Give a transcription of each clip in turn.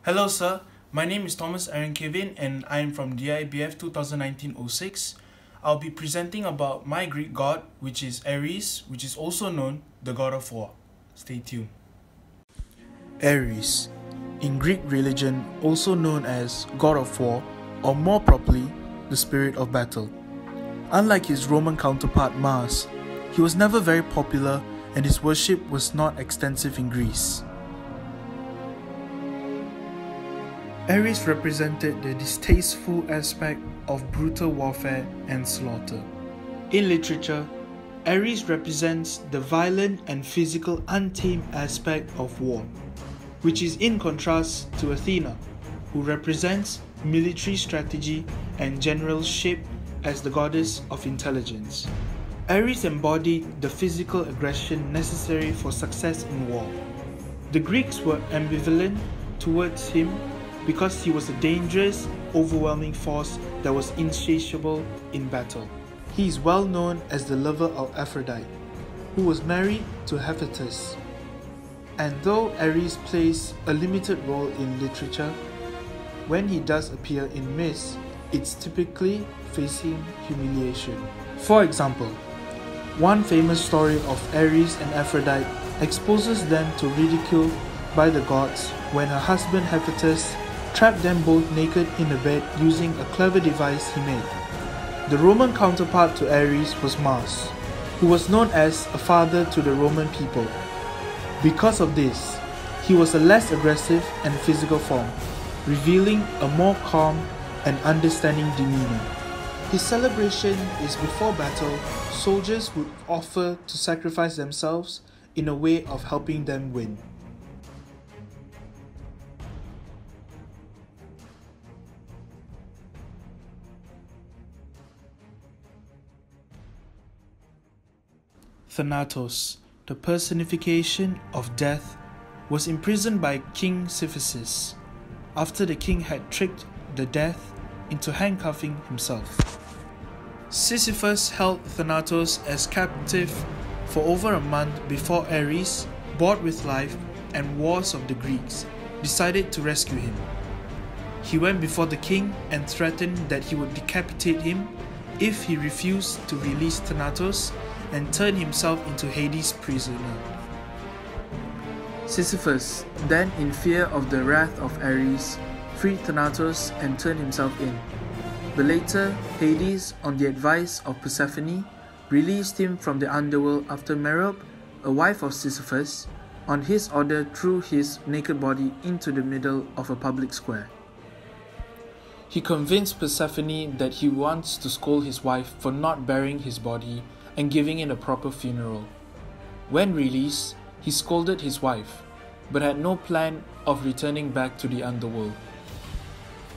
Hello, sir. My name is Thomas Aaron Kevin, and I am from DIBF 2019-06. I'll be presenting about my Greek god, which is Ares, which is also known the god of war. Stay tuned. Ares, in Greek religion also known as god of war, or more properly, the spirit of battle. Unlike his Roman counterpart Mars, he was never very popular and his worship was not extensive in Greece. Ares represented the distasteful aspect of brutal warfare and slaughter. In literature, Ares represents the violent and physical untamed aspect of war, which is in contrast to Athena, who represents military strategy and generalship as the goddess of intelligence. Ares embodied the physical aggression necessary for success in war. The Greeks were ambivalent towards him because he was a dangerous, overwhelming force that was insatiable in battle. He is well known as the lover of Aphrodite, who was married to Hephaestus. And though Ares plays a limited role in literature, when he does appear in myths, it's typically facing humiliation. For example, one famous story of Ares and Aphrodite exposes them to ridicule by the gods when her husband Hephaestus trapped them both naked in a bed using a clever device he made. The Roman counterpart to Ares was Mars, who was known as a father to the Roman people. Because of this, he was a less aggressive and physical form, revealing a more calm and understanding demeanor. His celebration is before battle, soldiers would offer to sacrifice themselves in a way of helping them win. Thanatos, the personification of death, was imprisoned by King Cephissus after the king had tricked the death into handcuffing himself. Sisyphus held Thanatos as captive for over a month before Ares, bored with life and wars of the Greeks, decided to rescue him. He went before the king and threatened that he would decapitate him if he refused to release Thanatos and turn himself into Hades' prisoner. Sisyphus, then in fear of the wrath of Ares, freed Thanatos and turned himself in. But later, Hades, on the advice of Persephone, released him from the underworld after Merope, a wife of Sisyphus, on his order threw his naked body into the middle of a public square. He convinced Persephone that he wants to scold his wife for not burying his body and giving it a proper funeral. When released, he scolded his wife, but had no plan of returning back to the underworld.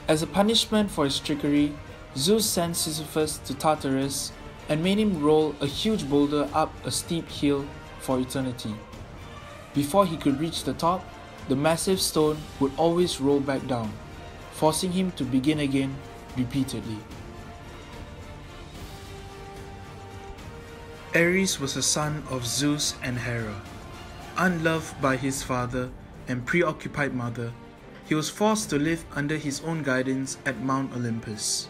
As a punishment for his trickery, Zeus sent Sisyphus to Tartarus and made him roll a huge boulder up a steep hill for eternity. Before he could reach the top, the massive stone would always roll back down, forcing him to begin again repeatedly. Ares was a son of Zeus and Hera. Unloved by his father and preoccupied mother, he was forced to live under his own guidance at Mount Olympus.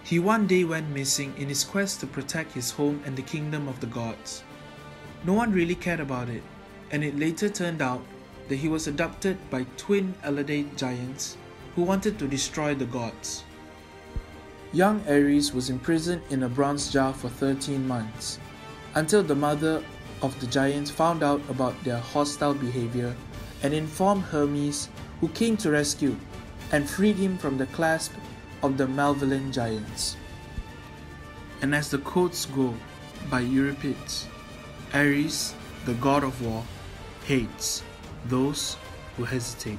He one day went missing in his quest to protect his home and the kingdom of the gods. No one really cared about it, and it later turned out that he was abducted by twin Alladite giants who wanted to destroy the gods. Young Ares was imprisoned in a bronze jar for 13 months, until the mother of the giants found out about their hostile behavior and informed Hermes, who came to rescue and freed him from the clasp of the malevolent giants. And as the quotes go by Euripides, Ares, the god of war, hates those who hesitate.